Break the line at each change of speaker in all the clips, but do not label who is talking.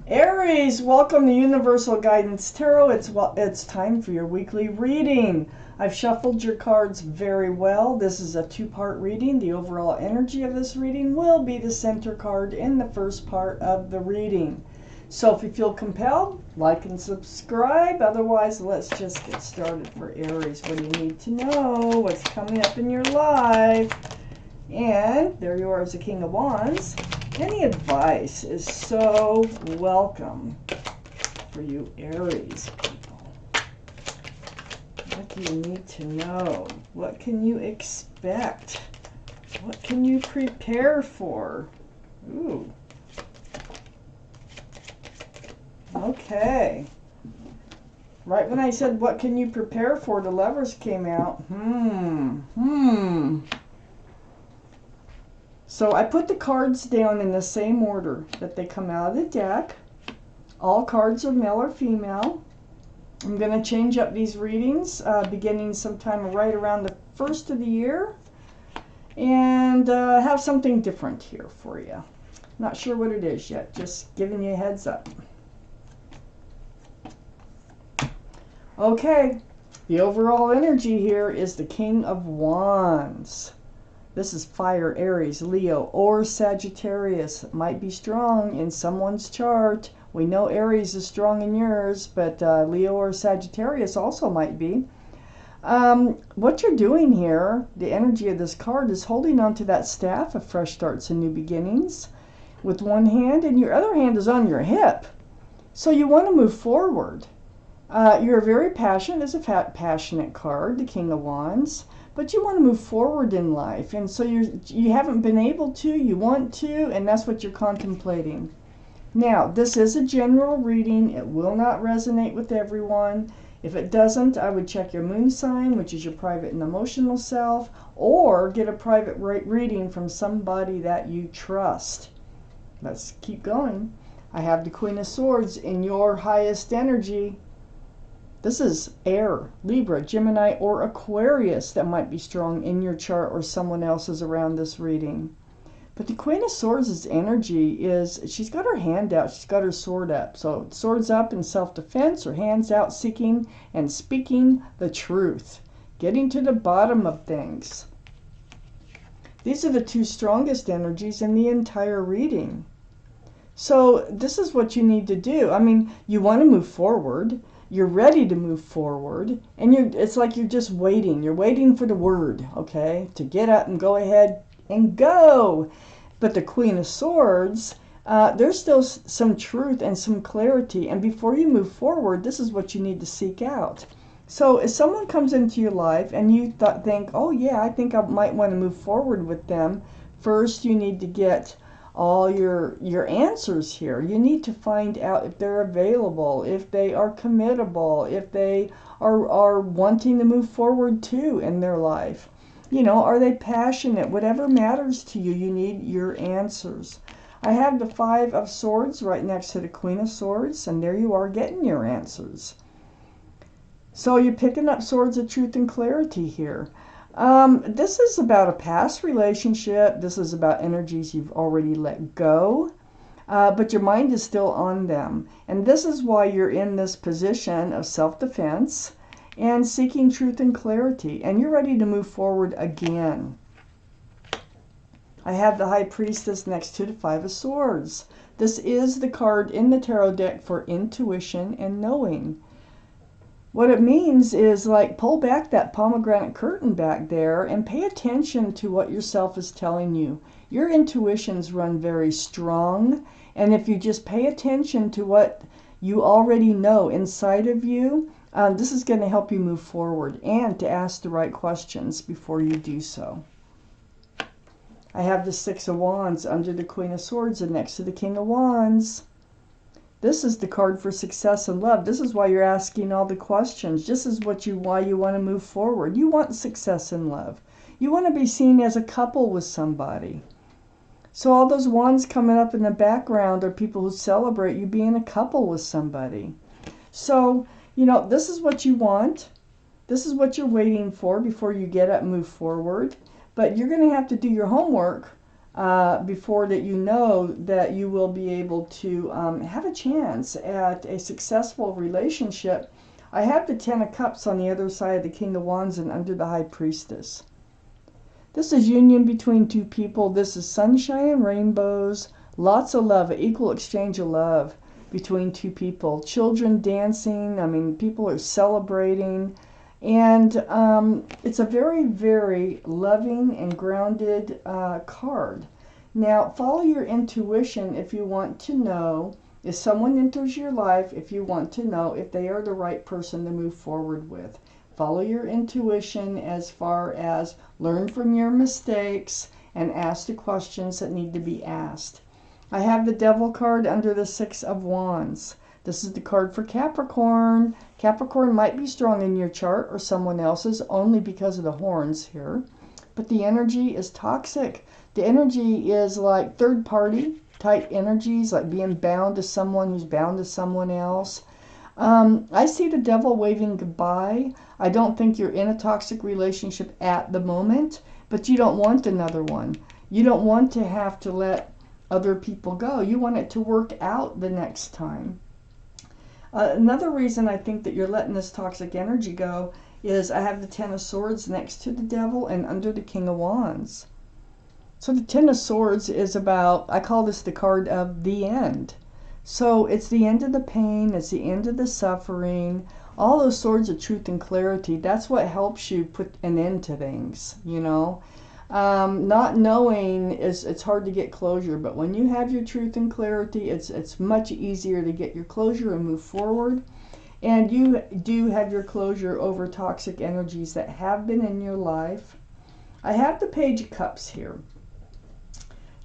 Aries, welcome to Universal Guidance Tarot. It's time for your weekly reading. I've shuffled your cards very well. This is a two-part reading. The overall energy of this reading will be the center card in the first part of the reading. So if you feel compelled, like and subscribe. Otherwise, let's just get started for Aries. What do you need to know? What's coming up in your life? And there you are as the King of Wands. Any advice is so welcome for you Aries people. What do you need to know? What can you expect? What can you prepare for? Ooh. Okay. Right when I said what can you prepare for, the Lovers came out. So I put the cards down in the same order that they come out of the deck. All cards are male or female. I'm going to change up these readings beginning sometime right around the first of the year. And have something different here for you. Not sure what it is yet, just giving you a heads up. Okay, the overall energy here is the King of Wands. This is fire, Aries, Leo, or Sagittarius. It might be strong in someone's chart. We know Aries is strong in yours, but Leo or Sagittarius also might be. What you're doing here, the energy of this card, is holding on to that staff of fresh starts and new beginnings with one hand, and your other hand is on your hip. So you want to move forward. You're very passionate. It's a passionate card, the King of Wands. But you want to move forward in life, and so you haven't been able to, you want to, and that's what you're contemplating. Now, this is a general reading. It will not resonate with everyone. If it doesn't, I would check your moon sign, which is your private and emotional self, or get a private reading from somebody that you trust. Let's keep going. I have the Queen of Swords in your highest energy. This is air, Libra, Gemini, or Aquarius that might be strong in your chart or someone else's around this reading. But the Queen of Swords' energy is, she's got her hand out, she's got her sword up. So swords up in self-defense, or hands out seeking and speaking the truth. Getting to the bottom of things. These are the two strongest energies in the entire reading. So this is what you need to do. I mean, you want to move forward. You're ready to move forward, and it's like you're just waiting. You're waiting for the word, okay, to get up and go ahead and go. But the Queen of Swords, there's still some truth and some clarity, and before you move forward, this is what you need to seek out. So if someone comes into your life and you think, oh yeah, I think I might want to move forward with them, first you need to get all your answers here. You need to find out if they're available, if they are committable, if they are wanting to move forward too in their life. You know, are they passionate? Whatever matters to you, you need your answers. I have the Five of Swords right next to the Queen of Swords, and there you are getting your answers. So you're picking up swords of truth and clarity here. This is about a past relationship. This is about energies you've already let go, but your mind is still on them. And this is why you're in this position of self-defense and seeking truth and clarity. And you're ready to move forward again. I have the High Priestess next to the Five of Swords. This is the card in the tarot deck for intuition and knowing. What it means is, like, pull back that pomegranate curtain back there and pay attention to what yourself is telling you. Your intuitions run very strong, and if you just pay attention to what you already know inside of you, this is going to help you move forward and to ask the right questions before you do so. I have the Six of Wands under the Queen of Swords and next to the King of Wands. This is the card for success and love. This is why you're asking all the questions. This is why you want to move forward. You want success in love. You want to be seen as a couple with somebody. So all those wands coming up in the background are people who celebrate you being a couple with somebody. So, you know, this is what you want. This is what you're waiting for before you get up and move forward. But you're going to have to do your homework before that you know that you will be able to have a chance at a successful relationship. I have the Ten of Cups on the other side of the King of Wands and under the High Priestess. This is union between two people. This is sunshine and rainbows, lots of love, equal exchange of love between two people. Children dancing, I mean, people are celebrating. And it's a very, very loving and grounded card. Now, follow your intuition if you want to know if someone enters your life, if you want to know if they are the right person to move forward with. Follow your intuition as far as learn from your mistakes and ask the questions that need to be asked. I have the Devil card under the Six of Wands. This is the card for Capricorn. Capricorn might be strong in your chart or someone else's only because of the horns here. But the energy is toxic. The energy is like third party type energies, like being bound to someone who's bound to someone else. I see the Devil waving goodbye. I don't think you're in a toxic relationship at the moment, but you don't want another one. You don't want to have to let other people go. You want it to work out the next time. Another reason I think that you're letting this toxic energy go is I have the Ten of Swords next to the Devil and under the King of Wands. So the Ten of Swords is about, I call this the card of the end. So it's the end of the pain, it's the end of the suffering. All those swords of truth and clarity, that's what helps you put an end to things, you know. Not knowing it's hard to get closure, but when you have your truth and clarity, it's much easier to get your closure and move forward. And you do have your closure over toxic energies that have been in your life. I have the Page of Cups here.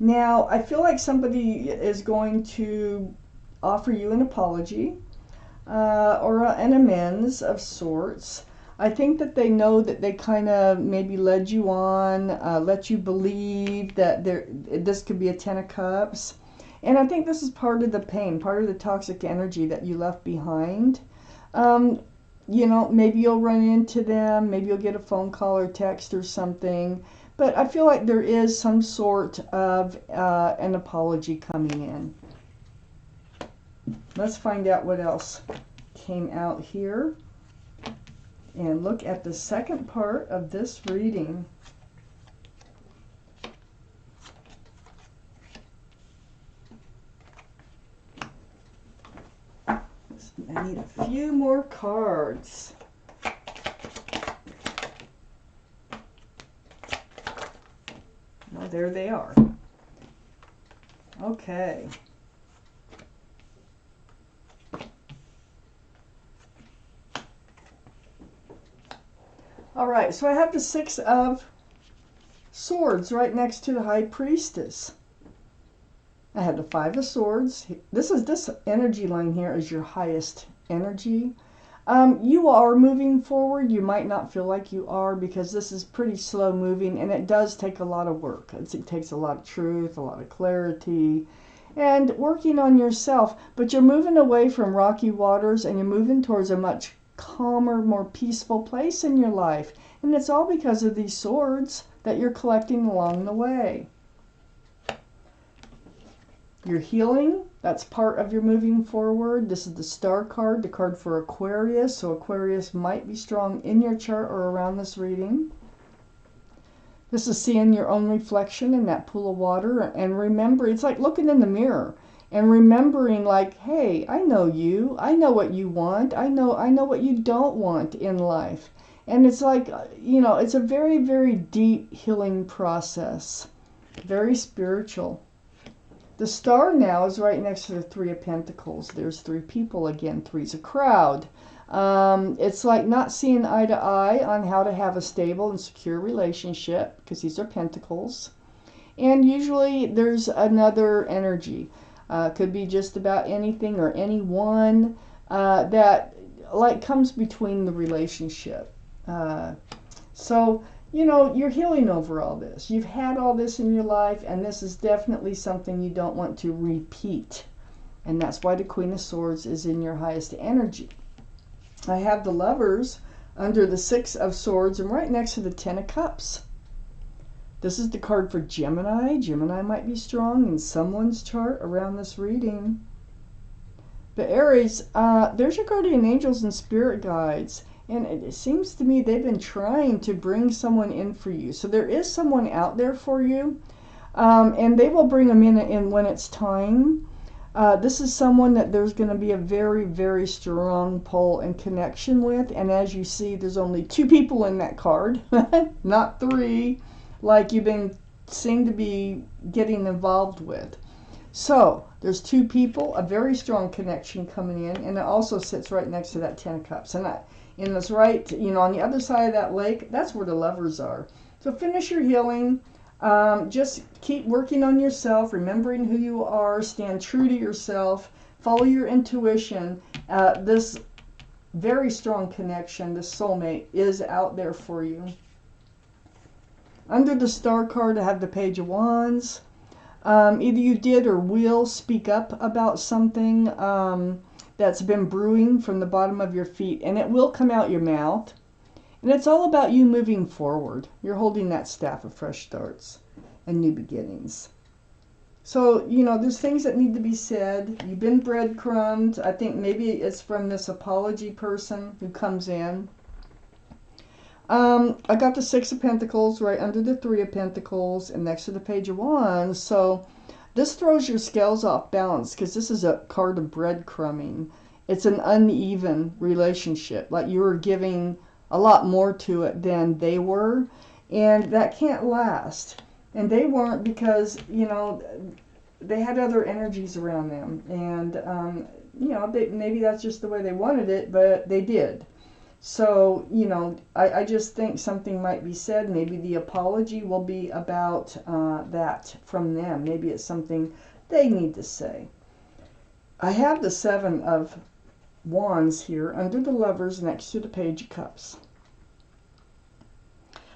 Now, I feel like somebody is going to offer you an apology or an amends of sorts. I think that they know that they kind of maybe led you on, let you believe that this could be a Ten of Cups. And I think this is part of the pain, part of the toxic energy that you left behind. You know, maybe you'll run into them, maybe you'll get a phone call or text or something. But I feel like there is some sort of an apology coming in. Let's find out what else came out here. And look at the second part of this reading. I need a few more cards. Oh, there they are. Okay. All right, so I have the Six of Swords right next to the High Priestess. I have the Five of Swords. This energy line here is your highest energy. You are moving forward. You might not feel like you are because this is pretty slow moving and it does take a lot of work. It takes a lot of truth, a lot of clarity, and working on yourself. But you're moving away from rocky waters and you're moving towards a much calmer, more peaceful place in your life. And it's all because of these swords that you're collecting along the way. You're healing. That's part of your moving forward. This is the Star card, the card for Aquarius. So Aquarius might be strong in your chart or around this reading. This is seeing your own reflection in that pool of water. And remember, it's like looking in the mirror and remembering like, hey, I know you. I know what you want. I know what you don't want in life. And it's like, you know, it's a very, very deep healing process. Very spiritual. The Star now is right next to the Three of Pentacles. There's three people again. Three's a crowd. It's like not seeing eye to eye on how to have a stable and secure relationship because these are pentacles. And usually there's another energy. Could be just about anything or anyone that like comes between the relationship. So, you know, you're healing over all this. You've had all this in your life, and this is definitely something you don't want to repeat. And that's why the Queen of Swords is in your highest energy. I have the Lovers under the Six of Swords and right next to the Ten of Cups. This is the card for Gemini. Gemini might be strong in someone's chart around this reading. But Aries, there's your guardian angels and spirit guides. And it seems to me they've been trying to bring someone in for you. So there is someone out there for you. And they will bring them in when it's time. This is someone that there's going to be a very, very strong pull and connection with. And as you see, there's only 2 people in that card, not 3, like you've been seem to be getting involved with. So there's 2 people, a very strong connection coming in, and it also sits right next to that 10 of Cups. And in this right, on the other side of that lake, that's where the lovers are. So finish your healing. Just keep working on yourself, remembering who you are, stand true to yourself, follow your intuition. This very strong connection, this soulmate, is out there for you. Under the star card, I have the Page of Wands. Either you did or will speak up about something that's been brewing from the bottom of your feet, and it will come out your mouth. And it's all about you moving forward. You're holding that staff of fresh starts and new beginnings. So, there's things that need to be said. You've been breadcrumbed. I think maybe it's from this apology person who comes in. I got the 6 of Pentacles right under the 3 of Pentacles and next to the Page of Wands. So this throws your scales off balance because this is a card of breadcrumbing. It's an uneven relationship. Like you were giving a lot more to it than they were. And that can't last. And they weren't because, they had other energies around them. And, maybe that's just the way they wanted it, but they did. So, I just think something might be said. Maybe the apology will be about that from them. Maybe it's something they need to say. I have the 7 of Wands here under the Lovers next to the Page of Cups.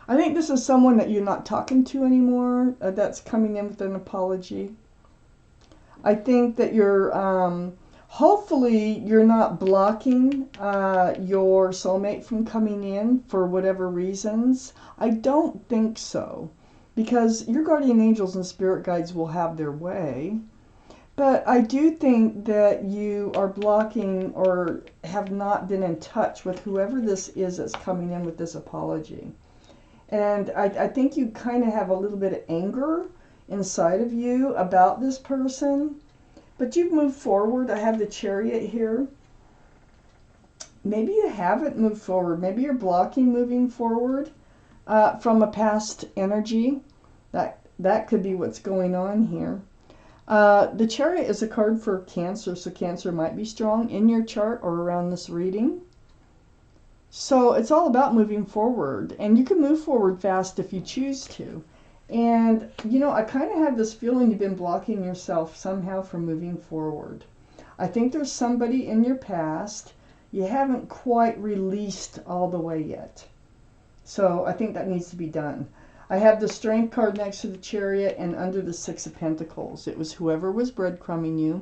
I think this is someone that you're not talking to anymore that's coming in with an apology. I think that you're... hopefully you're not blocking your soulmate from coming in for whatever reasons. I don't think so, because your guardian angels and spirit guides will have their way. But I do think that you are blocking or have not been in touch with whoever this is that's coming in with this apology. And I think you kind of have a little bit of anger inside of you about this person. But you've moved forward. I have the Chariot here. Maybe you haven't moved forward. Maybe you're blocking moving forward from a past energy. That could be what's going on here. The Chariot is a card for Cancer, so Cancer might be strong in your chart or around this reading. So it's all about moving forward. And you can move forward fast if you choose to. And, I kind of have this feeling you've been blocking yourself somehow from moving forward. I think there's somebody in your past you haven't quite released all the way yet. So I think that needs to be done. I have the Strength card next to the Chariot and under the 6 of Pentacles. It was whoever was breadcrumbing you.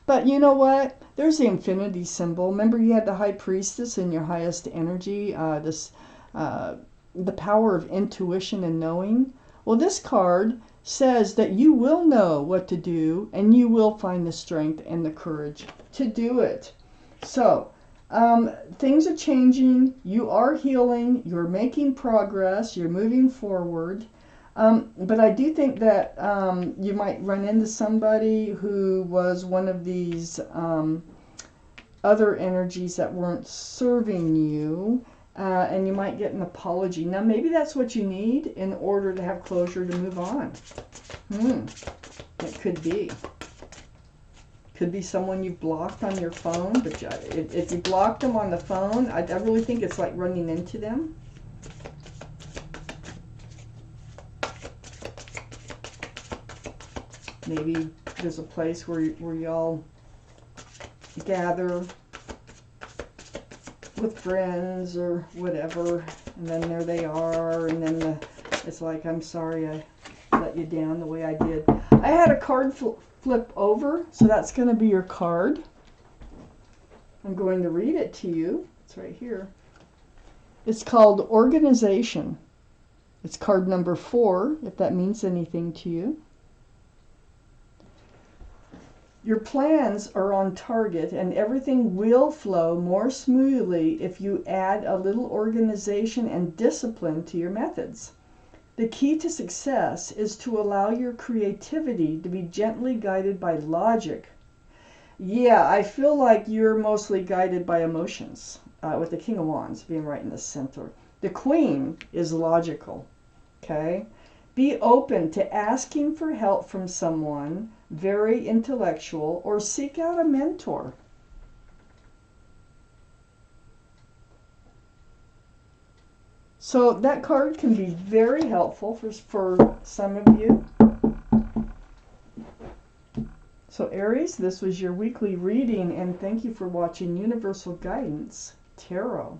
But you know what? There's the infinity symbol. Remember you had the High Priestess in your highest energy, the power of intuition and knowing. Well, this card says that you will know what to do and you will find the strength and the courage to do it. So, things are changing. You are healing. You're making progress. You're moving forward. But I do think that you might run into somebody who was one of these other energies that weren't serving you. And you might get an apology. Now, maybe that's what you need in order to have closure to move on. It could be. Could be someone you blocked on your phone. But if you blocked them on the phone, I really think it's like running into them. Maybe there's a place where y'all gather with friends or whatever, and then there they are, and then it's like, I'm sorry I let you down the way I did. I had a card flip over, so that's going to be your card. I'm going to read it to you. It's right here. It's called Organization. It's card number 4, if that means anything to you. Your plans are on target and everything will flow more smoothly if you add a little organization and discipline to your methods. The key to success is to allow your creativity to be gently guided by logic. Yeah, I feel like you're mostly guided by emotions, with the King of Wands being right in the center. The Queen is logical, okay? Be open to asking for help from someone very intellectual or seek out a mentor. So that card can be very helpful for some of you. So Aries, this was your weekly reading, and thank you for watching Universal Guidance Tarot.